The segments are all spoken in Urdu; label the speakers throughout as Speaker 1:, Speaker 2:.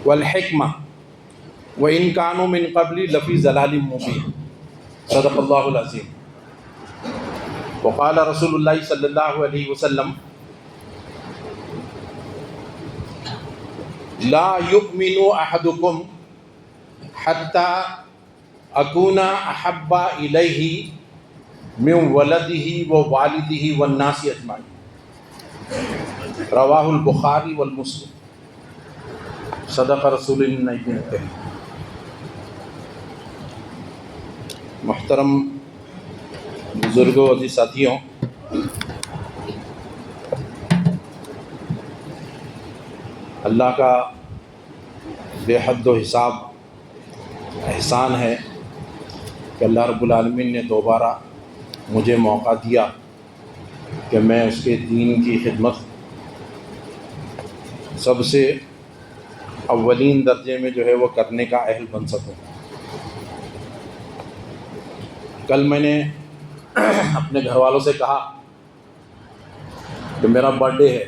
Speaker 1: والحکمہ وإن كانوا من قبل لفی ضلال مبین، صدق اللہ العظیم۔ وقال رسول اللہ صلی اللہ علیہ وسلم لا یؤمن احدکم حتی اکون احب الیہ من ولدہ ووالدہ والناس اجمعین، رواہ البخاری والمسلم، صدق رسول النبی الکریم۔ محترم بزرگوں، عزیز ساتھیوں، اللہ کا بے حد و حساب احسان ہے کہ اللہ رب العالمین نے دوبارہ مجھے موقع دیا کہ میں اس کے دین کی خدمت سب سے اولین درجے میں جو ہے وہ کرنے کا اہل بن سکوں۔ کل میں نے اپنے گھر والوں سے کہا کہ میرا برتھ ڈے ہے،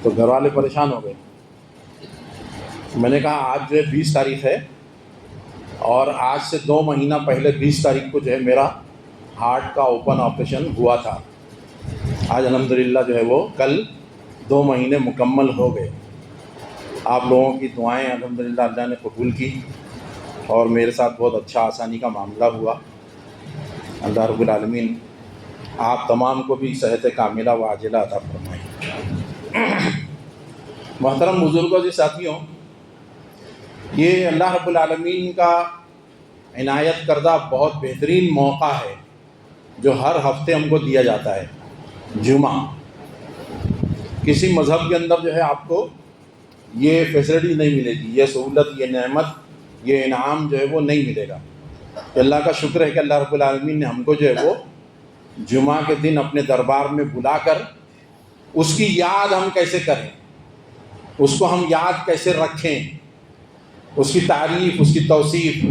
Speaker 1: تو گھر والے پریشان ہو گئے۔ میں نے کہا آج جو ہے 20 تاریخ ہے، اور آج سے 2 مہینہ پہلے 20 تاریخ کو جو ہے میرا ہارٹ کا اوپن آپریشن ہوا تھا۔ آج الحمدللہ جو ہے وہ کل 2 مہینے مکمل ہو گئے۔ آپ لوگوں کی دعائیں الحمدللہ اللہ نے قبول کی، اور میرے ساتھ بہت اچھا آسانی کا معاملہ ہوا۔ اللہ رب العالمین آپ تمام کو بھی صحت کاملہ و عاجلہ عطا فرمائے۔ محترم بزرگوں سے ساتھیوں، یہ اللہ رب العالمین کا عنایت کردہ بہت بہترین موقع ہے جو ہر ہفتے ہم کو دیا جاتا ہے۔ جمعہ کسی مذہب کے اندر جو ہے آپ کو یہ فیسلٹی نہیں ملے گی، یہ سہولت، یہ نعمت، یہ انعام جو ہے وہ نہیں ملے گا۔ اللہ کا شکر ہے کہ اللہ رب العالمین نے ہم کو جو ہے وہ جمعہ کے دن اپنے دربار میں بلا کر اس کی یاد ہم کیسے کریں، اس کو ہم یاد کیسے رکھیں، اس کی تعریف، اس کی توصیف،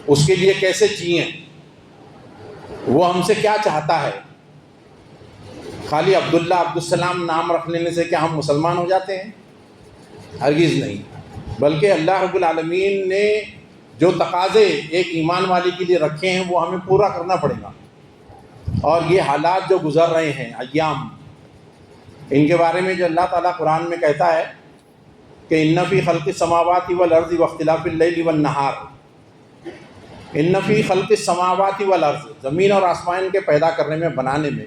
Speaker 1: اس کے لیے کیسے جئیں، وہ ہم سے کیا چاہتا ہے۔ خالی عبداللہ، عبدالسلام نام رکھ لینے سے کیا ہم مسلمان ہو جاتے ہیں؟ ہرگز نہیں، بلکہ اللہ رب العالمین نے جو تقاضے ایک ایمان والی کے لیے رکھے ہیں وہ ہمیں پورا کرنا پڑے گا۔ اور یہ حالات جو گزر رہے ہیں، ایام، ان کے بارے میں جو اللہ تعالیٰ قرآن میں کہتا ہے کہ ان فی خلق السماوات والارض واختلاف اللیل والنہار، ان فی خلق السماوات والارض، زمین اور آسمان کے پیدا کرنے میں، بنانے میں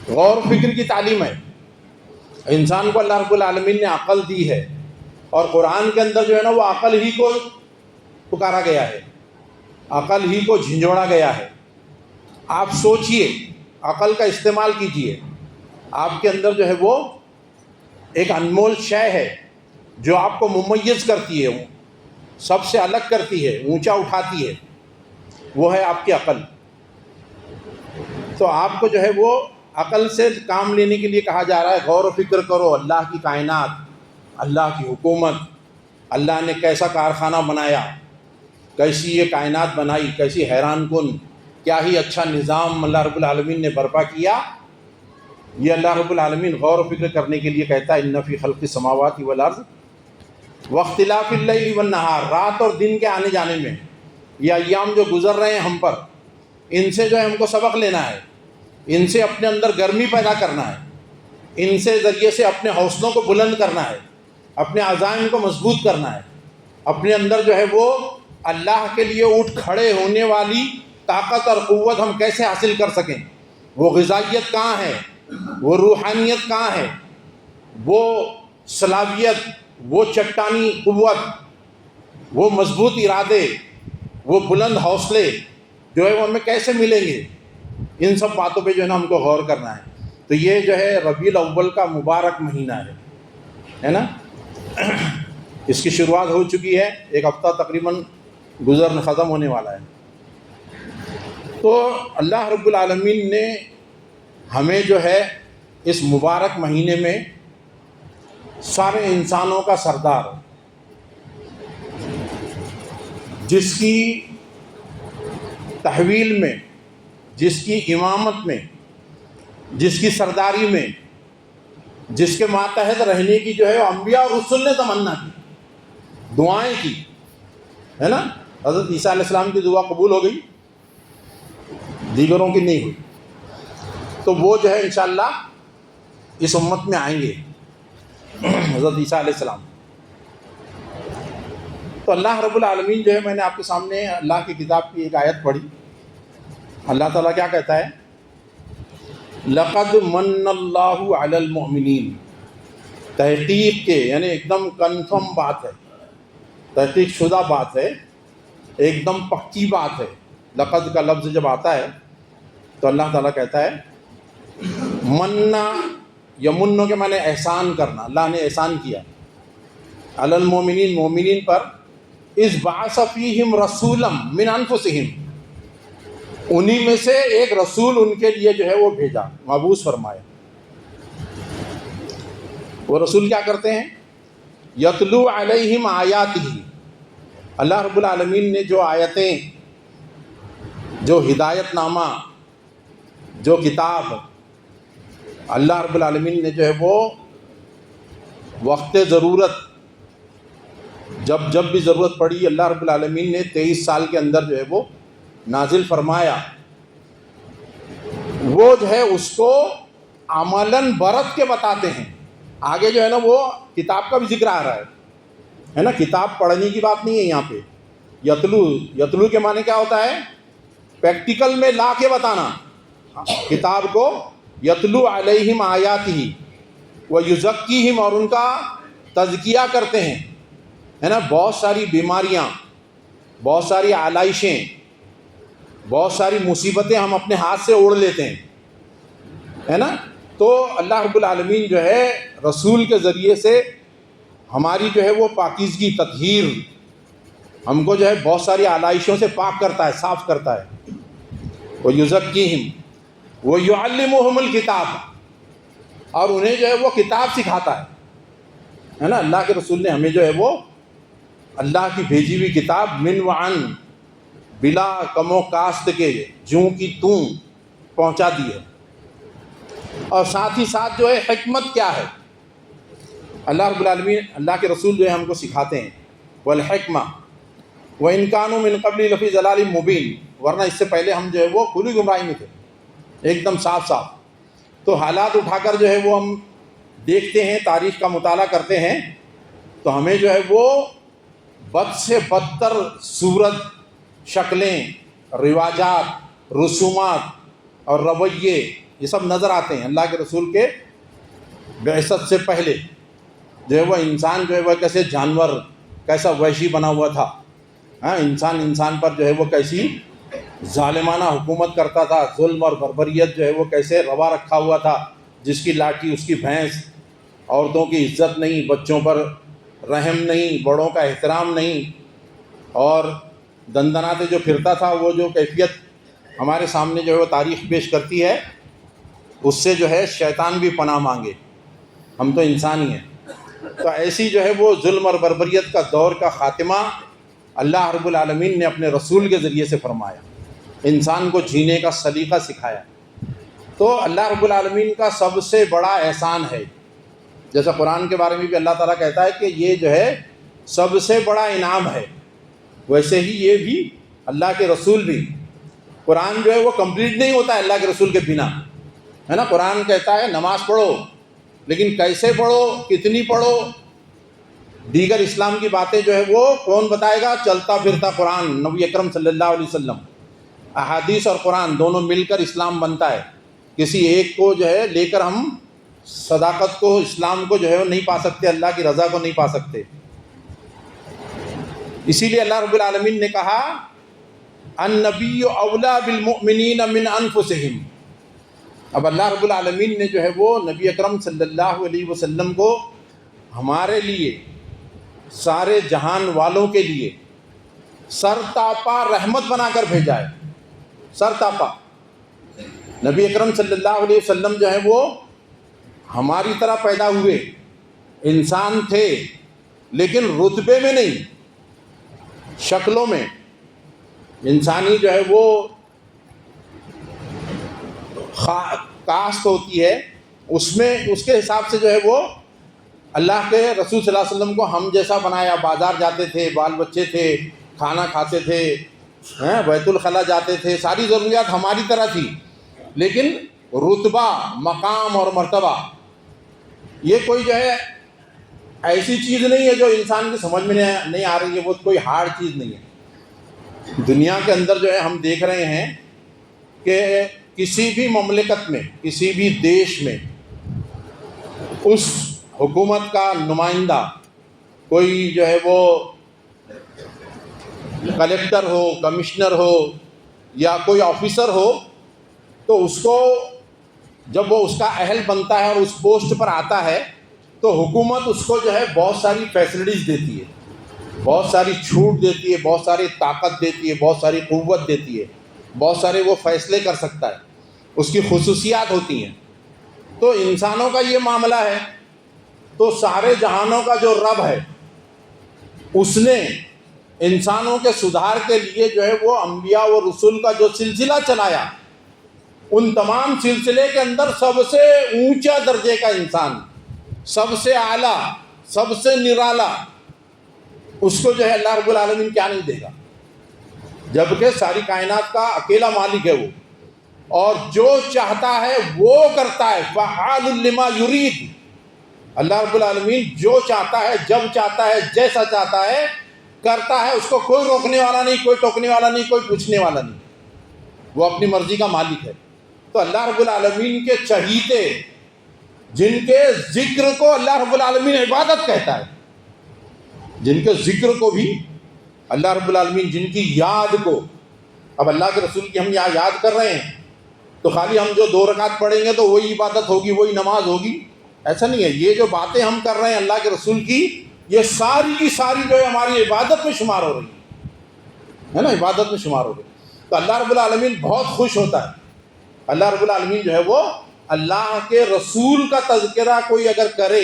Speaker 1: غور و فکر کی تعلیم ہے۔ انسان کو اللہ رب العالمین نے عقل دی ہے، اور قرآن کے اندر جو ہے نا وہ عقل ہی کو پکارا گیا ہے، عقل ہی کو جھنجھوڑا گیا ہے۔ آپ سوچئے، عقل کا استعمال کیجئے، آپ کے اندر جو ہے وہ ایک انمول شے ہے جو آپ کو ممیز کرتی ہے، سب سے الگ کرتی ہے، اونچا اٹھاتی ہے، وہ ہے آپ کی عقل۔ تو آپ کو جو ہے وہ عقل سے کام لینے کے لیے کہا جا رہا ہے، غور و فکر کرو، اللہ کی کائنات، اللہ کی حکومت، اللہ نے کیسا کارخانہ بنایا، کیسی یہ کائنات بنائی، کیسی حیران کن، کیا ہی اچھا نظام اللہ رب العالمین نے برپا کیا۔ یہ اللہ رب العالمین غور و فکر کرنے کے لیے کہتا ہے، ان فی خلق السماوات والارض واختلاف اللیل والنہار، رات اور دن کے آنے جانے میں، یہ ایام جو گزر رہے ہیں ہم پر، ان سے جو ہے ہم کو سبق لینا ہے، ان سے اپنے اندر گرمی پیدا کرنا ہے، ان سے ذریعے سے اپنے حوصلوں کو بلند کرنا ہے، اپنے عزائم کو مضبوط کرنا ہے، اپنے اندر جو ہے وہ اللہ کے لیے اٹھ کھڑے ہونے والی طاقت اور قوت ہم کیسے حاصل کر سکیں۔ وہ غذائیت کہاں ہے، وہ روحانیت کہاں ہے، وہ صلابیت، وہ چٹانی قوت، وہ مضبوط ارادے، وہ بلند حوصلے جو ہے وہ ہمیں کیسے ملیں گے۔ ان سب باتوں پہ جو ہے نا ہم کو غور کرنا ہے۔ تو یہ جو ہے ربیع الاول کا مبارک مہینہ ہے نا، اس کی شروعات ہو چکی ہے، ایک ہفتہ تقریباً ختم ہونے والا ہے۔ تو اللہ رب العالمین نے ہمیں جو ہے اس مبارک مہینے میں سارے انسانوں کا سردار، جس کی تحویل میں، جس کی امامت میں جس کی سرداری میں، جس کے ماتحت رہنے کی جو ہے انبیاء اور رسول نے تمنا کی، دعائیں کی، ہے نا. حضرت عیسیٰ علیہ السلام کی دعا قبول ہو گئی، دیگروں کی نہیں ہوئی. تو وہ جو ہے انشاءاللہ اس امت میں آئیں گے حضرت عیسیٰ علیہ السلام. تو اللہ رب العالمین جو ہے، میں نے آپ کے سامنے اللہ کی کتاب کی ایک آیت پڑھی. اللہ تعالیٰ کیا کہتا ہے؟ لقد من اللہ علی المؤمنین. تحقیق کے یعنی ایک دم کنفرم بات ہے، تحقیق شدہ بات ہے، ایک دم پکی بات ہے. لقد کا لفظ جب آتا ہے تو اللہ تعالیٰ کہتا ہے منا، یمنو کے معنی احسان کرنا. اللہ نے احسان کیا علی المؤمنین، مومنین پر. اذ بعث فیہم رسولا من انفسہم، انہی میں سے ایک رسول ان کے لیے جو ہے وہ بھیجا، مبعوث فرمایا. وہ رسول کیا کرتے ہیں؟ یتلو علیہم آیاتہ. اللہ رب العالمین نے جو آیتیں، جو ہدایت نامہ، جو کتاب اللہ رب العالمین نے جو ہے وہ وقت ضرورت، جب بھی ضرورت پڑی، اللہ رب العالمین نے 23 سال کے اندر جو ہے وہ نازل فرمایا، وہ جو ہے اس کو عملاً برت کے بتاتے ہیں. آگے جو ہے نا وہ کتاب کا بھی ذکر آ رہا ہے نا. کتاب پڑھنے کی بات نہیں ہے یہاں پہ. یتلو کے معنی کیا ہوتا ہے؟ پریکٹیکل میں لا کے بتانا کتاب کو. یتلو علیہم آیاتہ ویزکیہم، اور ان کا تزکیہ کرتے ہیں، ہے نا. بہت ساری بیماریاں، بہت ساری آلائشیں، بہت ساری مصیبتیں ہم اپنے ہاتھ سے اوڑھ لیتے ہیں، ہے نا. تو اللہ رب العالمین جو ہے رسول کے ذریعے سے ہماری جو ہے وہ پاکیزگی، تطہیر، ہم کو جو ہے بہت ساری آلائشوں سے پاک کرتا ہے، صاف کرتا ہے. وَيُزَكِّيهِمْ وَيُعَلِّمُهُمُ الْكِتَابَ، اور انہیں جو ہے وہ کتاب سکھاتا ہے نا. اللہ کے رسول نے ہمیں جو ہے وہ اللہ کی بھیجی ہوئی کتاب من وعن، بلا کم و کاست کے، جوں کی توں پہنچا دی ہے. اور ساتھ ہی ساتھ جو ہے حکمت کیا ہے، اللہ رب العالمین، اللہ کے رسول جو ہے ہم کو سکھاتے ہیں. والحکمہ وَإِن كَانُوا مِن قَبْلِ لَفِي ضَلَالٍ مُبِينٍ، ورنہ اس سے پہلے ہم جو ہے وہ کھلی گمراہی میں تھے، ایک دم صاف صاف. تو حالات اٹھا کر جو ہے وہ ہم دیکھتے ہیں، تاریخ کا مطالعہ کرتے ہیں، تو ہمیں جو ہے وہ بد سے بدتر صورت، شکلیں، رواجات، رسومات اور رویے یہ سب نظر آتے ہیں. اللہ کے رسول کے بعثت سے پہلے جو ہے وہ انسان جو ہے وہ کیسے جانور، کیسا وحشی بنا ہوا تھا. انسان پر جو ہے وہ کیسی ظالمانہ حکومت کرتا تھا، ظلم اور بربریت جو ہے وہ کیسے روا رکھا ہوا تھا. جس کی لاٹھی اس کی بھینس، عورتوں کی عزت نہیں، بچوں پر رحم نہیں، بڑوں کا احترام نہیں، اور دندناتے جو پھرتا تھا، وہ جو کیفیت ہمارے سامنے جو ہے وہ تاریخ پیش کرتی ہے، اس سے جو ہے شیطان بھی پناہ مانگے. ہم تو انسان ہی ہیں. تو ایسی جو ہے وہ ظلم اور بربریت کا دور کا خاتمہ اللہ رب العالمین نے اپنے رسول کے ذریعے سے فرمایا، انسان کو جینے کا سلیقہ سکھایا. تو اللہ رب العالمین کا سب سے بڑا احسان ہے. جیسا قرآن کے بارے میں بھی اللہ تعالیٰ کہتا ہے کہ یہ جو ہے سب سے بڑا انعام ہے، ویسے ہی یہ بھی اللہ کے رسول بھی. قرآن جو ہے وہ کمپلیٹ نہیں ہوتا ہے اللہ کے رسول کے بنا، ہے نا. قرآن کہتا ہے نماز پڑھو، لیکن کیسے پڑھو، کتنی پڑھو، دیگر اسلام کی باتیں جو ہے وہ کون بتائے گا؟ چلتا پھرتا قرآن، نبی اکرم صلی اللہ علیہ وسلم. احادیث اور قرآن دونوں مل کر اسلام بنتا ہے. کسی ایک کو جو ہے لے کر ہم صداقت کو، اسلام کو جو ہے وہ نہیں پا سکتے، اللہ کی رضا کو نہیں پا سکتے. اسی لیے اللہ رب العالمین نے کہا النبی اولیٰ بالمؤمنین من انفسہم. اب اللہ رب العالمین نے جو ہے وہ نبی اکرم صلی اللہ علیہ وسلم کو ہمارے لیے، سارے جہان والوں کے لیے سر تاپا رحمت بنا کر بھیجا ہے. سر تاپا نبی اکرم صلی اللہ علیہ وسلم جو ہے وہ ہماری طرح پیدا ہوئے، انسان تھے، لیکن رتبے میں نہیں، شکلوں میں انسانی جو ہے وہ کاسٹ ہوتی ہے اس میں اس کے حساب سے جو ہے وہ اللہ کے رسول صلی اللہ علیہ وسلم کو ہم جیسا بنایا. بازار جاتے تھے, بال بچے تھے, کھانا کھاتے تھے, بیت الخلاء جاتے تھے, ساری ضروریات ہماری طرح تھی. لیکن رتبہ, مقام اور مرتبہ یہ کوئی جو ہے ایسی چیز نہیں ہے جو انسان کی سمجھ میں نہیں آ رہی ہے. وہ کوئی ہارڈ چیز نہیں ہے. دنیا کے اندر جو ہے ہم دیکھ رہے ہیں کہ کسی بھی مملکت میں, کسی بھی دیش میں اس حکومت کا نمائندہ کوئی جو ہے وہ کلیکٹر ہو, کمشنر ہو یا کوئی آفیسر ہو, تو اس کو جب وہ اس کا اہل بنتا ہے اور اس پوسٹ پر آتا ہے تو حکومت اس کو جو ہے بہت ساری فیسلٹیز دیتی ہے, بہت ساری چھوٹ دیتی ہے, بہت ساری طاقت دیتی ہے, بہت ساری قوت دیتی ہے, بہت سارے وہ فیصلے کر سکتا ہے, اس کی خصوصیات ہوتی ہیں. تو انسانوں کا یہ معاملہ ہے تو سارے جہانوں کا جو رب ہے اس نے انسانوں کے سدھار کے لیے جو ہے وہ انبیاء و رسول کا جو سلسلہ چلایا, ان تمام سلسلے کے اندر سب سے اونچا درجے کا انسان, سب سے اعلیٰ, سب سے نرالا, اس کو جو ہے اللہ رب العالمین کیا نہیں دے گا, جبکہ ساری کائنات کا اکیلا مالک ہے وہ, اور جو چاہتا ہے وہ کرتا ہے. فعال لما یرید, اللہ رب العالمین جو چاہتا ہے, جب چاہتا ہے, جیسا چاہتا ہے کرتا ہے. اس کو کوئی روکنے والا نہیں, کوئی ٹوکنے والا نہیں, کوئی پوچھنے والا نہیں. وہ اپنی مرضی کا مالک ہے. تو اللہ رب العالمین کے چہیتے, جن کے ذکر کو اللہ رب العالمین عبادت کہتا ہے, جن کے ذکر کو بھی اللہ رب العالمین, جن کی یاد کو, اب اللہ کے رسول کی ہم یہاں یاد کر رہے ہیں تو خالی ہم جو 2 رکعت پڑھیں گے تو وہی عبادت ہوگی, وہی نماز ہوگی, ایسا نہیں ہے. یہ جو باتیں ہم کر رہے ہیں اللہ کے رسول کی, یہ ساری کی ساری جو ہے ہماری عبادت میں شمار ہو رہی ہے نا, عبادت میں شمار ہو رہی ہے. تو اللہ رب العالمین بہت خوش ہوتا ہے. اللہ رب العالمین جو ہے وہ اللہ کے رسول کا تذکرہ کوئی اگر کرے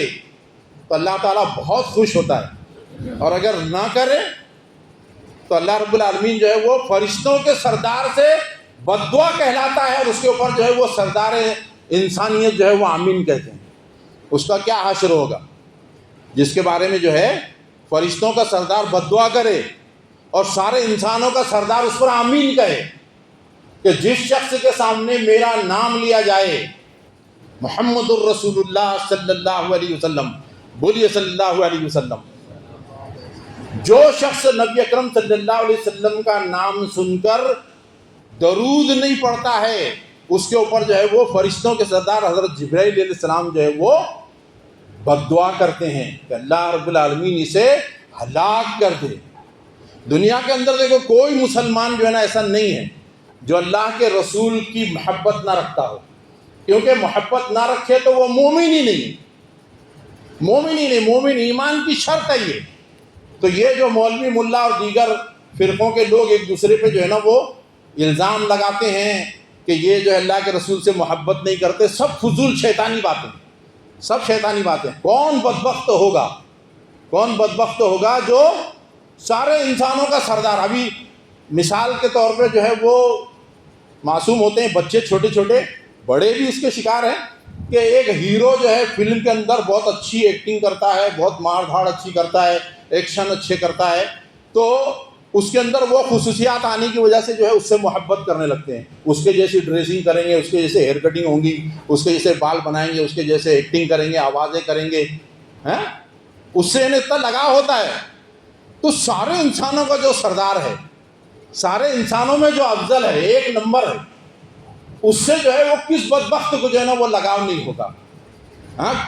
Speaker 1: تو اللہ تعالیٰ بہت خوش ہوتا ہے, اور اگر نہ کرے تو اللہ رب العالمین جو ہے وہ فرشتوں کے سردار سے بد دعا کہلاتا ہے, اور اس کے اوپر جو ہے وہ سردار انسانیت جو ہے وہ آمین کہتے ہیں. اس کا کیا حشر ہوگا جس کے بارے میں جو ہے فرشتوں کا سردار بد دعا کرے اور سارے انسانوں کا سردار اس پر آمین کہے کہ جس شخص کے سامنے میرا نام لیا جائے, محمد الرسول اللہ صلی اللہ علیہ وسلم, بولیے صلی اللہ علیہ وسلم, جو شخص نبی اکرم صلی اللہ علیہ وسلم کا نام سن کر درود نہیں پڑھتا ہے, اس کے اوپر جو ہے وہ فرشتوں کے سردار حضرت جبرائیل علیہ السلام جو ہے وہ بد دعا کرتے ہیں کہ اللہ رب العالمین اسے ہلاک کر دے. دنیا کے اندر دیکھو کوئی مسلمان جو ہے نا ایسا نہیں ہے جو اللہ کے رسول کی محبت نہ رکھتا ہو, کیونکہ محبت نہ رکھے تو وہ مومن ہی نہیں, مومن ہی نہیں, مومن ایمان کی شرط ہے یہ. تو یہ جو مولوی ملا اور دیگر فرقوں کے لوگ ایک دوسرے پہ جو ہے نا وہ الزام لگاتے ہیں کہ یہ جو اللہ کے رسول سے محبت نہیں کرتے, سب فضول شیطانی باتیں, سب شیطانی باتیں. کون بدبخت ہوگا, کون بدبخت ہوگا جو سارے انسانوں کا سردار. ابھی مثال کے طور پہ جو ہے وہ معصوم ہوتے ہیں بچے چھوٹے چھوٹے, بڑے بھی اس کے شکار ہیں کہ ایک ہیرو جو ہے فلم کے اندر بہت اچھی ایکٹنگ کرتا ہے, بہت مار دھاڑ اچھی کرتا ہے, ایکشن اچھے کرتا ہے, تو اس کے اندر وہ خصوصیات آنے کی وجہ سے جو ہے اس سے محبت کرنے لگتے ہیں. اس کے جیسی ڈریسنگ کریں گے, اس کے جیسے ہیئر کٹنگ ہوں گی, اس کے جیسے بال بنائیں گے, اس کے جیسے ایکٹنگ کریں گے, آوازیں کریں گے, اس سے انہیں اتنا لگاؤ ہوتا ہے. تو سارے انسانوں کا جو سردار ہے, سارے انسانوں میں جو افضل ہے, 1 نمبر ہے, اس سے جو ہے وہ کس بدبخت کو جو ہے نا وہ لگاؤ نہیں ہوگا.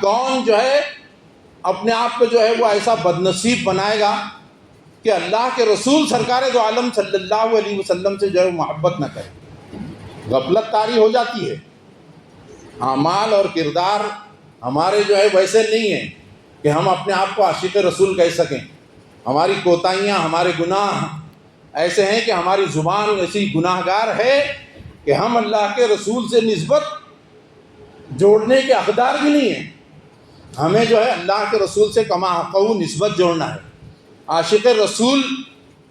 Speaker 1: کون جو ہے اپنے آپ کو جو ہے وہ ایسا بدنصیب بنائے گا کہ اللہ کے رسول سرکار دو عالم صلی اللہ علیہ وسلم سے جو ہے محبت نہ کرے. غفلت طاری ہو جاتی ہے. اعمال اور کردار ہمارے جو ہے ویسے نہیں ہیں کہ ہم اپنے آپ کو عاشق رسول کہہ سکیں. ہماری کوتاہیاں, ہمارے گناہ ایسے ہیں کہ ہماری زبان ایسی گناہ گار ہے کہ ہم اللہ کے رسول سے نسبت جوڑنے کے حقدار بھی نہیں ہیں. ہمیں جو ہے اللہ کے رسول سے کما حقہ نسبت جوڑنا ہے. عاشق رسول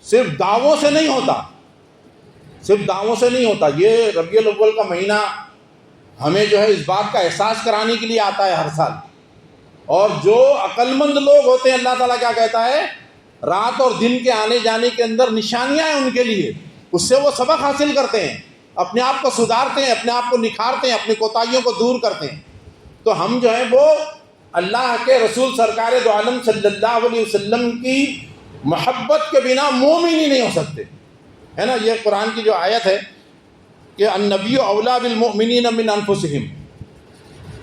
Speaker 1: صرف دعووں سے نہیں ہوتا, صرف دعووں سے نہیں ہوتا. یہ ربیع الاول کا مہینہ ہمیں جو ہے اس بات کا احساس کرانے کے لیے آتا ہے ہر سال. اور جو عقل مند لوگ ہوتے ہیں اللہ تعالیٰ کیا کہتا ہے, رات اور دن کے آنے جانے کے اندر نشانیاں ہیں ان کے لیے, اس سے وہ سبق حاصل کرتے ہیں, اپنے آپ کو سدھارتے ہیں, اپنے آپ کو نکھارتے ہیں, اپنی کوتاہیوں کو دور کرتے ہیں. تو ہم جو ہے وہ اللہ کے رسول سرکار دو عالم صلی اللہ علیہ وسلم کی محبت کے بنا مومن ہی نہیں ہو سکتے, ہے نا. یہ قرآن کی جو آیت ہے کہ النبی اولیٰ بالمؤمنین من انفسہم,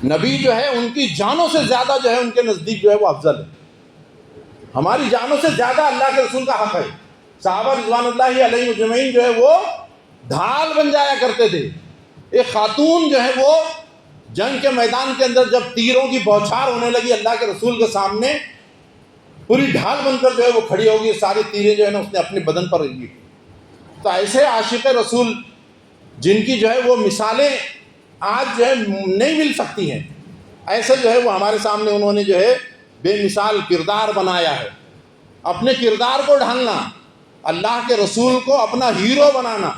Speaker 1: نبی جو ہے ان کی جانوں سے زیادہ جو ہے ان کے نزدیک جو ہے وہ افضل ہے. ہماری جانوں سے زیادہ اللہ کے رسول کا حق ہے. صحابہ رضوان اللہ علیہ اجمعین جو ہے وہ ڈھال بن جایا کرتے تھے. ایک خاتون جو ہے وہ جنگ کے میدان کے اندر جب تیروں کی بوچھار ہونے لگی اللہ کے رسول کے سامنے, پوری ڈھال بن کر جو ہے وہ کھڑی ہوگی, ساری تیریں جو ہے نا اس نے اپنے بدن پر رکھی. تو ایسے عاشق رسول جن کی جو ہے وہ مثالیں آج جو ہے نہیں مل سکتی ہیں, ایسے جو ہے وہ ہمارے سامنے انہوں نے جو ہے بے مثال کردار بنایا ہے. اپنے کردار کو ڈھالنا, اللہ کے رسول کو اپنا ہیرو بنانا,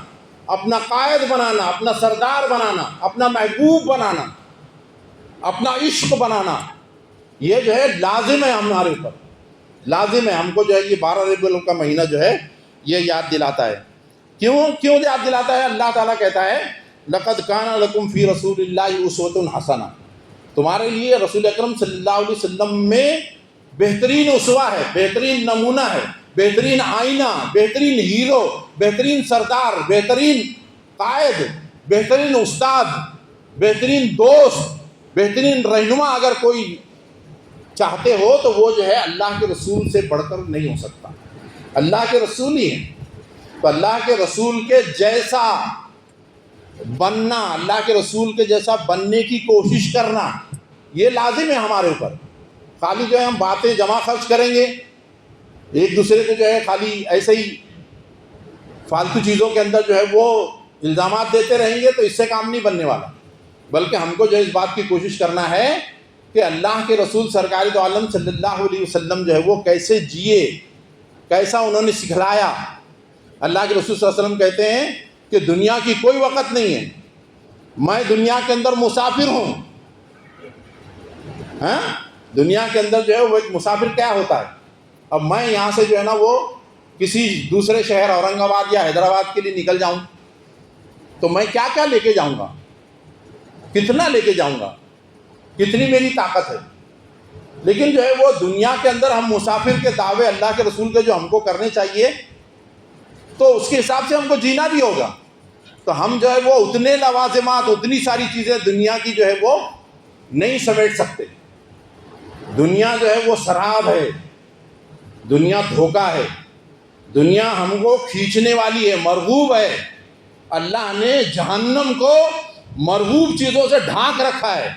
Speaker 1: اپنا قائد بنانا, اپنا سردار بنانا, اپنا محبوب بنانا, اپنا عشق بنانا, یہ جو ہے لازم ہے ہمارے اوپر, لازم ہے. ہم کو جو ہے یہ 12 ربیع الاول کا مہینہ جو ہے یہ یاد دلاتا ہے. کیوں یاد دلاتا ہے؟ اللہ تعالیٰ کہتا ہے لقد کان لکم فی رسول اللہ اسوۃ حسنہ, تمہارے لیے رسول اکرم صلی اللہ علیہ وسلم میں بہترین اسوہ ہے, بہترین نمونہ ہے, بہترین آئینہ, بہترین ہیرو, بہترین سردار, بہترین قائد, بہترین استاد, بہترین دوست, بہترین رہنما اگر کوئی چاہتے ہو تو وہ جو ہے اللہ کے رسول سے بڑھ کر نہیں ہو سکتا. اللہ کے رسول ہی ہیں. تو اللہ کے رسول کے جیسا بننا, اللہ کے رسول کے جیسا بننے کی کوشش کرنا, یہ لازم ہے ہمارے اوپر. خالی جو ہے ہم باتیں جمع خرچ کریں گے, ایک دوسرے کو جو ہے خالی ایسے ہی فالتو چیزوں کے اندر جو ہے وہ الزامات دیتے رہیں گے, تو اس سے کام نہیں بننے والا. بلکہ ہم کو جو ہے اس بات کی کوشش کرنا ہے کہ اللہ کے رسول سرکار دو عالم صلی اللہ علیہ وسلم جو ہے وہ کیسے جیے, کیسا انہوں نے سکھلایا. اللہ کے رسول صلی اللہ علیہ وسلم کہتے ہیں کہ دنیا کی کوئی وقت نہیں ہے, میں دنیا کے اندر مسافر ہوں. دنیا کے اندر جو ہے وہ ایک مسافر کیا ہوتا ہے. اب میں یہاں سے جو ہے نا وہ کسی دوسرے شہر اورنگ آباد یا حیدرآباد کے لیے نکل جاؤں تو میں کیا کیا لے کے جاؤں گا, کتنا لے کے جاؤں گا, کتنی میری طاقت ہے. لیکن جو ہے وہ دنیا کے اندر ہم مسافر کے دعوے اللہ کے رسول کے جو ہم کو کرنے چاہیے تو اس کے حساب سے ہم کو جینا بھی ہوگا. تو ہم جو ہے وہ اتنے لوازمات, اتنی ساری چیزیں دنیا کی جو ہے وہ نہیں سمیٹ سکتے. دنیا جو ہے وہ سراب ہے, دنیا دھوکہ ہے, دنیا ہم کو کھینچنے والی ہے, مرغوب ہے. اللہ نے جہنم کو مرغوب چیزوں سے ڈھانک رکھا ہے.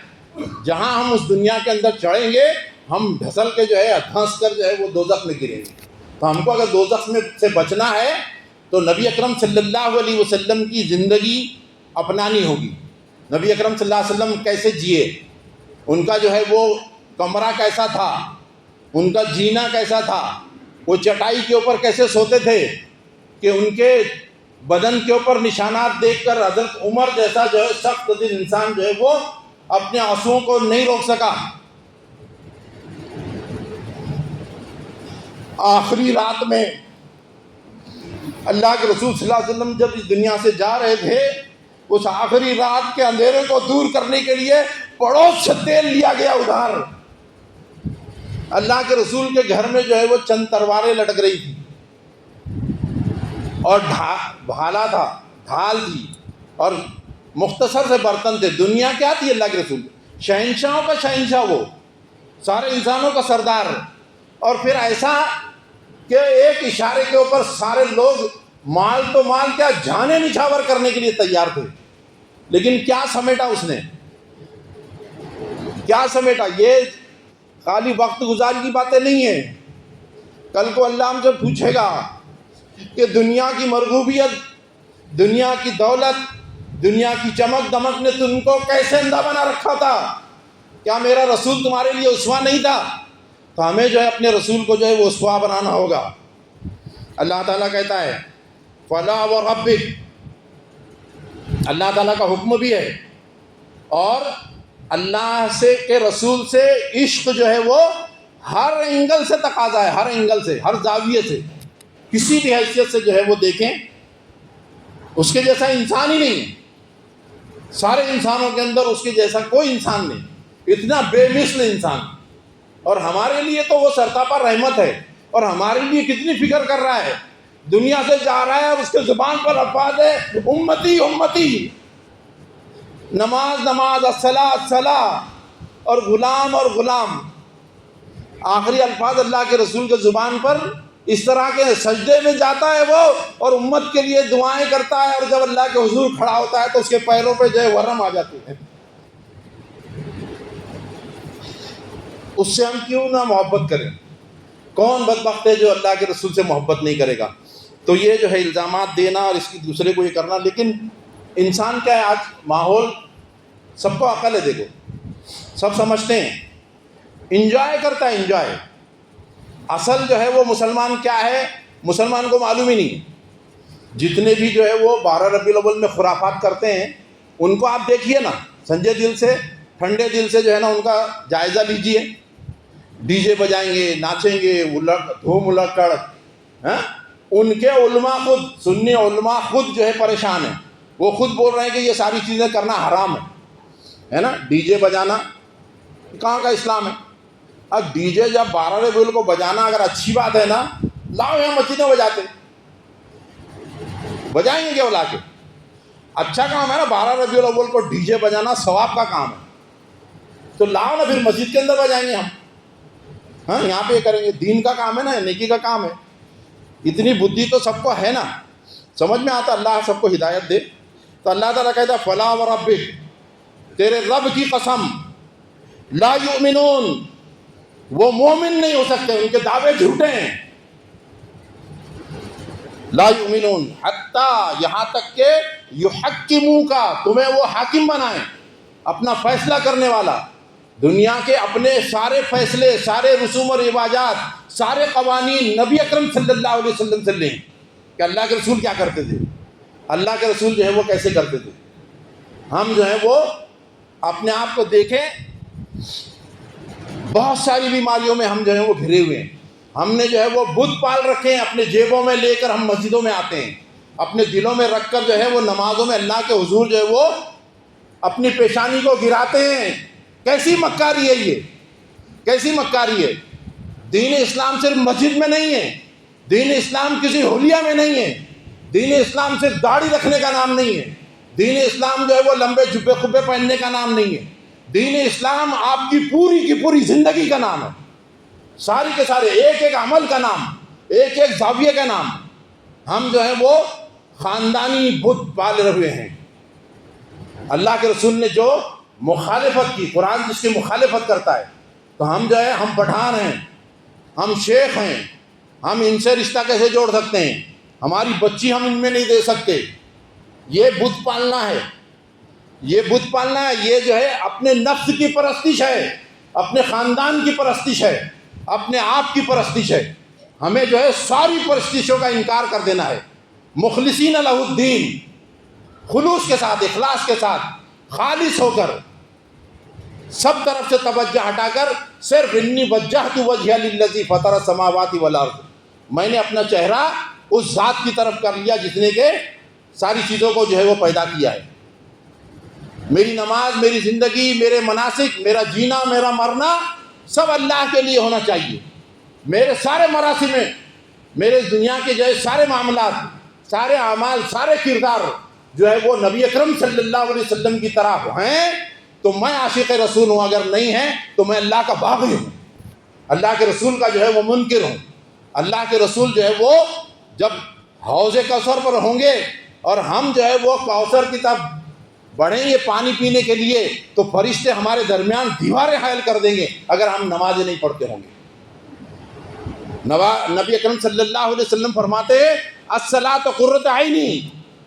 Speaker 1: جہاں ہم اس دنیا کے اندر چڑھیں گے ہم دھسل کے جو ہے دھنس کر جو ہے وہ دوزخ میں گریں گے. تو ہم کو اگر دوزخ میں سے بچنا ہے تو نبی اکرم صلی اللہ علیہ وسلم کی زندگی اپنانی ہوگی. نبی اکرم صلی اللہ علیہ وسلم کیسے جیے, ان کا جو ہے وہ کمرہ کیسا تھا, ان کا جینا کیسا تھا, وہ چٹائی کے اوپر کیسے سوتے تھے کہ ان کے بدن کے اوپر نشانات دیکھ کر حضرت عمر جیسا جو ہے سخت دل انسان جو ہے وہ اپنے آنسوؤں کو نہیں روک سکا. آخری رات میں اللہ کے رسول صلی اللہ علیہ وسلم جب اس دنیا سے جا رہے تھے, اس آخری رات کے اندھیرے کو دور کرنے کے لیے پڑوس سے تیل لیا گیا ادھار. اللہ کے رسول کے گھر میں جو ہے وہ چند تلواریں لٹک رہی تھی اور بھالا تھا, ڈھال تھی اور مختصر سے برتن تھے. دنیا کیا تھی اللہ کے رسول, شہنشاہوں کا شہنشاہ, وہ سارے انسانوں کا سردار. اور پھر ایسا کہ ایک اشارے کے اوپر سارے لوگ مال تو مال کیا جانیں نچھاور کرنے کے لیے تیار تھے. لیکن کیا سمیٹا اس نے, کیا سمیٹا. یہ خالی وقت گزاری کی باتیں نہیں ہیں. کل کو اللہ ہم سے پوچھے گا کہ دنیا کی مرغوبیت, دنیا کی دولت, دنیا کی چمک دمک نے تم کو کیسے اندھا بنا رکھا تھا, کیا میرا رسول تمہارے لیے اسوہ نہیں تھا. تو ہمیں جو ہے اپنے رسول کو جو ہے وہ اسوہ بنانا ہوگا. اللہ تعالیٰ کہتا ہے فلا وربک, اللہ تعالیٰ کا حکم بھی ہے اور اللہ سے کے رسول سے عشق جو ہے وہ ہر اینگل سے تقاضا ہے، ہر اینگل سے، ہر زاویے سے، کسی بھی حیثیت سے جو ہے وہ دیکھیں اس کے جیسا انسان ہی نہیں ہے، سارے انسانوں کے اندر اس کے جیسا کوئی انسان نہیں، اتنا بے مثل انسان، اور ہمارے لیے تو وہ سرتاپا رحمت ہے، اور ہمارے لیے کتنی فکر کر رہا ہے، دنیا سے جا رہا ہے اور اس کے زبان پر الفاظ ہے امتی امتی، نماز نماز، الصلاۃ الصلاۃ، اور غلام، آخری الفاظ اللہ کے رسول کے زبان پر اس طرح کے سجدے میں جاتا ہے وہ، اور امت کے لیے دعائیں کرتا ہے، اور جب اللہ کے حضور کھڑا ہوتا ہے تو اس کے پیروں پہ جو ہے ورم آ جاتے ہیں۔ اس سے ہم کیوں نہ محبت کریں؟ کون بدبخت ہے جو اللہ کے رسول سے محبت نہیں کرے گا؟ تو یہ جو ہے الزامات دینا اور اس کی دوسرے کو یہ کرنا، لیکن انسان کیا ہے، آج ماحول سب کو عقل ہے، دیکھو سب سمجھتے ہیں، انجوائے کرتا ہے، انجوائے۔ اصل جو ہے وہ مسلمان کیا ہے، مسلمان کو معلوم ہی نہیں۔ جتنے بھی جو ہے وہ 12 ربیع الاول میں خرافات کرتے ہیں، ان کو آپ دیکھیے نا، سنجے دل سے، ٹھنڈے دل سے جو ہے نا ان کا جائزہ لیجئے۔ ڈی جے بجائیں گے، ناچیں گے، دھوم الکڑ، ان کے علماء خود، سنی علماء خود جو ہے پریشان ہیں، وہ خود بول رہے ہیں کہ یہ ساری چیزیں کرنا حرام ہے نا، ڈی جے بجانا کہاں کا اسلام ہے؟ اب ڈی جے جب 12 ربیع الاول کو بجانا اگر اچھی بات ہے نا، لاؤ یہاں مسجدیں بجاتے، بجائیں گے کیا لا کے؟ اچھا کام ہے نا، 12 ربیع الاول کو ڈی جے بجانا ثواب کا کام ہے، تو لاؤ نا پھر مسجد کے اندر بجائیں گے ہم، ہاں یہاں پہ کریں گے، دین کا کام ہے نا، نیکی کا کام ہے۔ اتنی بدھی تو سب کو ہے نا، سمجھ میں آتا، اللہ سب کو ہدایت دے۔ تو اللہ تعالیٰ کہتا ہے فلا وربک، تیرے رب کی قسم، لا یؤمنون، وہ مومن نہیں ہو سکتے، ان کے دعوے جھوٹے ہیں۔ لا یؤمنون حتی، یہاں تک کہ یحکموک، تمہیں وہ حاکم بنائیں، اپنا فیصلہ کرنے والا، دنیا کے اپنے سارے فیصلے، سارے رسوم و رواجات، سارے قوانین نبی اکرم صلی اللہ علیہ وسلم سے لیں کہ اللہ کے رسول کیا کرتے تھے، اللہ کے رسول جو ہے وہ کیسے کرتے تھے۔ ہم جو ہے وہ اپنے آپ کو دیکھیں، بہت ساری بیماریوں میں ہم جو ہے وہ گھرے ہوئے ہیں، ہم نے جو ہے وہ بت پال رکھے ہیں، اپنے جیبوں میں لے کر ہم مسجدوں میں آتے ہیں، اپنے دلوں میں رکھ کر جو ہے وہ نمازوں میں اللہ کے حضور جو ہے وہ اپنی پیشانی کو گراتے ہیں۔ کیسی مکاری ہے یہ، کیسی مکاری ہے؟ دین اسلام صرف مسجد میں نہیں ہے، دین اسلام کسی حلیہ میں نہیں ہے، دین اسلام صرف داڑھی رکھنے کا نام نہیں ہے، دین اسلام جو ہے وہ لمبے جبے خبے پہننے کا نام نہیں ہے، دین اسلام آپ کی پوری زندگی کا نام ہے، ساری کے سارے ایک ایک عمل کا نام، ایک ایک زاویے کا نام۔ ہم جو ہے وہ خاندانی بت پالے ہوئے ہیں۔ اللہ کے رسول نے جو مخالفت کی، قرآن جس کی مخالفت کرتا ہے، تو ہم جو ہے ہم پٹھان ہیں، ہم شیخ ہیں، ہم ان سے رشتہ کیسے جوڑ سکتے ہیں؟ ہماری بچی ہم ان میں نہیں دے سکتے۔ یہ بت پالنا ہے، یہ بت پالنا ہے، یہ جو ہے اپنے نفس کی پرستش ہے، اپنے خاندان کی پرستش ہے، اپنے آپ کی پرستش ہے۔ ہمیں جو ہے ساری پرستشوں کا انکار کر دینا ہے، مخلصین لہ الدین، خلوص کے ساتھ، اخلاص کے ساتھ، خالص ہو کر، سب طرف سے توجہ ہٹا کر صرف انی وجہت وجہی للذی فطر السماوات والارض، میں نے اپنا چہرہ اس ذات کی طرف کر لیا جس نے کہ ساری چیزوں کو جو ہے وہ پیدا کیا ہے۔ میری نماز، میری زندگی، میرے مناسک، میرا جینا، میرا مرنا سب اللہ کے لیے ہونا چاہیے۔ میرے سارے مراسم میں، میرے دنیا کے جو ہے سارے معاملات، سارے اعمال، سارے کردار جو ہے وہ نبی اکرم صلی اللہ علیہ وسلم کی طرح ہیں تو میں عاشق رسول ہوں، اگر نہیں ہے تو میں اللہ کا باغی ہوں، اللہ کے رسول کا جو ہے وہ منکر ہوں۔ اللہ کے رسول جو ہے وہ جب حوض کوثر پر ہوں گے اور ہم جو ہے وہ کوثر کی طرف بڑھیں گے پانی پینے کے لیے، تو فرشتے ہمارے درمیان دیواریں حائل کر دیں گے اگر ہم نمازیں نہیں پڑھتے ہوں گے۔ نبی اکرم صلی اللہ علیہ وسلم فرماتے ہیں الصلاۃ قرۃ عینی،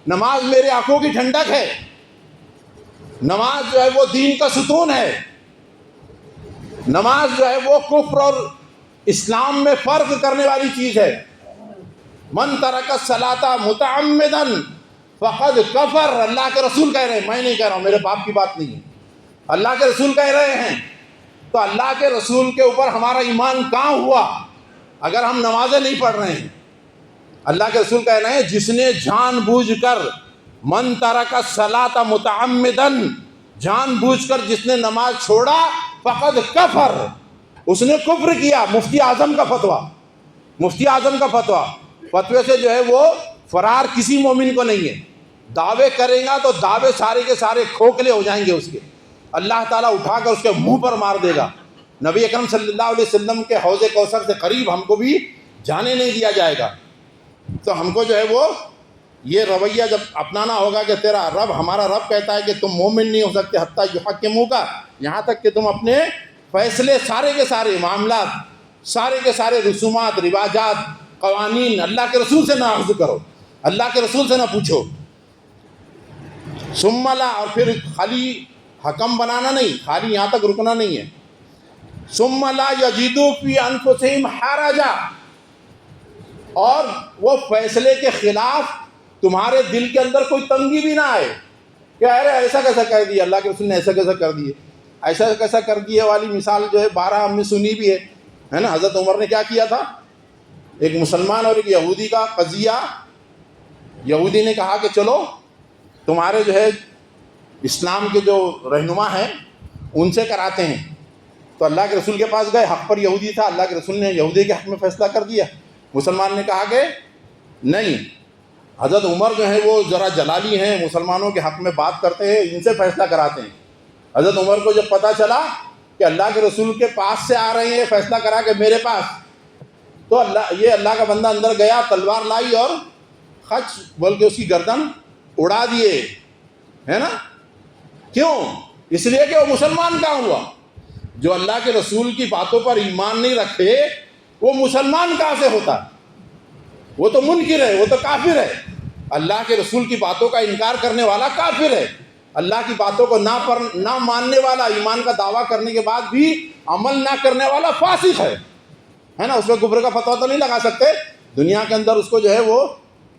Speaker 1: نماز میرے آنکھوں کی ٹھنڈک ہے، نماز جو ہے وہ دین کا ستون ہے، نماز جو ہے وہ کفر اور اسلام میں فرق کرنے والی چیز ہے۔ من ترک الصلاۃ متعمدا فقد کفر، اللہ کے رسول کہہ رہے ہیں، میں نہیں کہہ رہا ہوں، میرے باپ کی بات نہیں ہے، اللہ کے رسول کہہ رہے ہیں، تو اللہ کے رسول کے اوپر ہمارا ایمان کہاں ہوا اگر ہم نمازیں نہیں پڑھ رہے ہیں؟ اللہ کے رسول کہہ رہے ہیں جس نے جان بوجھ کر من ترک الصلاۃ متعمدا، جان بوجھ کر جس نے نماز چھوڑا، فقد کفر، اس نے کفر کیا۔ مفتی اعظم کا فتویٰ، مفتی اعظم کا فتویٰ، فتوے سے جو ہے وہ فرار کسی مومن کو نہیں ہے۔ دعوے کرے گا تو دعوے سارے کے سارے کھوکھلے ہو جائیں گے، اس کے اللہ تعالیٰ اٹھا کر اس کے منہ پر مار دے گا۔ نبی اکرم صلی اللہ علیہ وسلم کے حوض کوثر سے قریب ہم کو بھی جانے نہیں دیا جائے گا۔ تو ہم کو جو ہے وہ یہ رویہ جب اپنانا ہوگا کہ تیرا رب، ہمارا رب کہتا ہے کہ تم مومن نہیں ہو سکتے حتیٰ یحکموک کا، یہاں تک کہ تم اپنے فیصلے سارے کے سارے معاملات، سارے کے سارے رسومات، رواجات، قوانین اللہ کے رسول سے نہ اخذ کرو، اللہ کے رسول سے نہ پوچھو۔ ثم لا، اور پھر خالی حکم بنانا نہیں، خالی یہاں تک رکنا نہیں ہے۔ ثم لا یجدوا فی انفسہم حرجا، اور وہ فیصلے کے خلاف تمہارے دل کے اندر کوئی تنگی بھی نہ آئے کہ ارے ایسا کیسا کر دیا، اللہ کے رسول نے ایسا کیسا کر دیے، ایسا کیسا کر دیے والی مثال جو ہے 12 ہم نے سنی بھی ہے نا۔ حضرت عمر نے کیا کیا تھا، ایک مسلمان اور ایک یہودی کا قضیہ، یہودی نے کہا کہ چلو تمہارے جو ہے اسلام کے جو رہنما ہیں ان سے کراتے ہیں، تو اللہ کے رسول کے پاس گئے، حق پر یہودی تھا، اللہ کے رسول نے یہودی کے حق میں فیصلہ کر دیا۔ مسلمان نے کہا کہ نہیں، حضرت عمر جو ہے وہ ذرا جلالی ہیں، مسلمانوں کے حق میں بات کرتے ہیں، ان سے فیصلہ کراتے ہیں۔ حضرت عمر کو جب پتہ چلا کہ اللہ کے رسول کے پاس سے آ رہے ہیں فیصلہ کرا کے میرے پاس، تو اللہ کا بندہ اندر گیا، تلوار لائی اور خچ بول کے اس کی گردن اڑا دیے، ہے نا۔ کیوں؟ اس لیے کہ وہ مسلمان کہاں ہوا؟ جو اللہ کے رسول کی باتوں پر ایمان نہیں رکھے وہ مسلمان کہاں سے ہوتا؟ وہ تو منکر ہے، وہ تو کافر ہے۔ اللہ کے رسول کی باتوں کا انکار کرنے والا کافر ہے، اللہ کی باتوں کو نہ ماننے والا، ایمان کا دعویٰ کرنے کے بعد بھی عمل نہ کرنے والا فاسق ہے نا۔ اس میں کفر کا فتویٰ تو نہیں لگا سکتے، دنیا کے اندر اس کو جو ہے وہ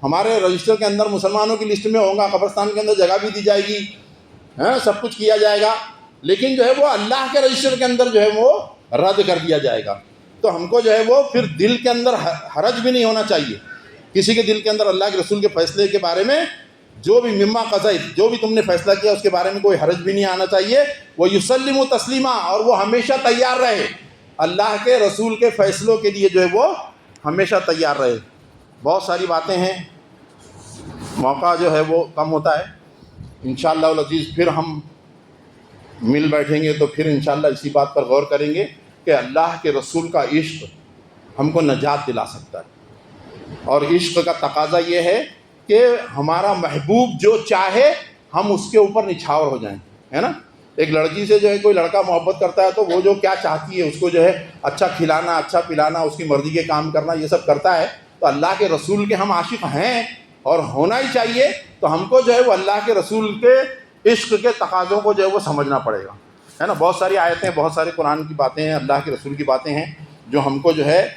Speaker 1: ہمارے رجسٹر کے اندر مسلمانوں کی لسٹ میں ہوگا، قبرستان کے اندر جگہ بھی دی جائے گی، سب کچھ کیا جائے گا، لیکن جو ہے وہ اللہ کے رجسٹر کے اندر جو ہے وہ رد کر دیا جائے گا۔ تو ہم کو جو ہے وہ پھر دل کے اندر حرج بھی نہیں ہونا چاہیے، کسی کے دل کے اندر اللہ کے رسول کے فیصلے کے بارے میں جو بھی مما قضیت، جو بھی تم نے فیصلہ کیا اس کے بارے میں کوئی حرج بھی نہیں آنا چاہیے۔ وہ یسلم تسلیما، اور وہ ہمیشہ تیار رہے اللہ کے رسول کے فیصلوں کے لیے، جو ہے وہ ہمیشہ تیار رہے۔ بہت ساری باتیں ہیں، موقع جو ہے وہ کم ہوتا ہے، انشاءاللہ العزیز پھر ہم مل بیٹھیں گے تو پھر انشاءاللہ اسی بات پر غور کریں گے کہ اللہ کے رسول کا عشق ہم کو نجات دلا سکتا ہے، اور عشق کا تقاضا یہ ہے کہ ہمارا محبوب جو چاہے ہم اس کے اوپر نچھاور ہو جائیں، ہے نا۔ ایک لڑکی سے جو ہے کوئی لڑکا محبت کرتا ہے تو وہ جو کیا چاہتی ہے اس کو جو ہے اچھا کھلانا، اچھا پلانا، اس کی مرضی کے کام کرنا، یہ سب کرتا ہے۔ تو اللہ کے رسول کے ہم عاشق ہیں اور ہونا ہی چاہیے، تو ہم کو جو ہے وہ اللہ کے رسول کے عشق کے تقاضوں کو جو ہے وہ سمجھنا پڑے گا، ہے نا۔ بہت ساری آیتیں، بہت سارے قرآن کی باتیں ہیں، اللہ کے رسول کی باتیں ہیں جو ہم کو جو ہے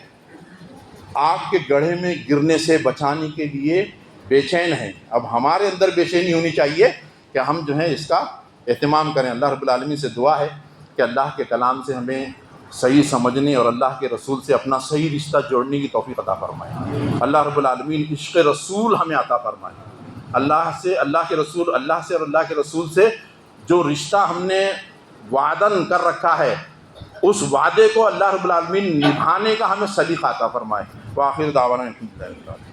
Speaker 1: آگ کے گڑھے میں گرنے سے بچانے کے لیے بے چین ہیں۔ اب ہمارے اندر بے چینی ہونی چاہیے کہ ہم جو ہے اس کا اہتمام کریں۔ اللہ رب العالمین سے دعا ہے کہ اللہ کے کلام سے ہمیں صحیح سمجھنے اور اللہ کے رسول سے اپنا صحیح رشتہ جوڑنے کی توفیق عطا فرمائے۔ اللہ رب العالمین عشق رسول ہمیں عطا فرمائے۔ اللہ سے، اللہ کے رسول، اللہ سے اور اللہ کے رسول سے جو رشتہ ہم نے وعدن کر رکھا ہے، اس وعدے کو اللہ رب العالمین نبھانے کا ہمیں سلیقہ عطا فرمائے۔ وآخر دعوانا الحمدللہ رب العالمین۔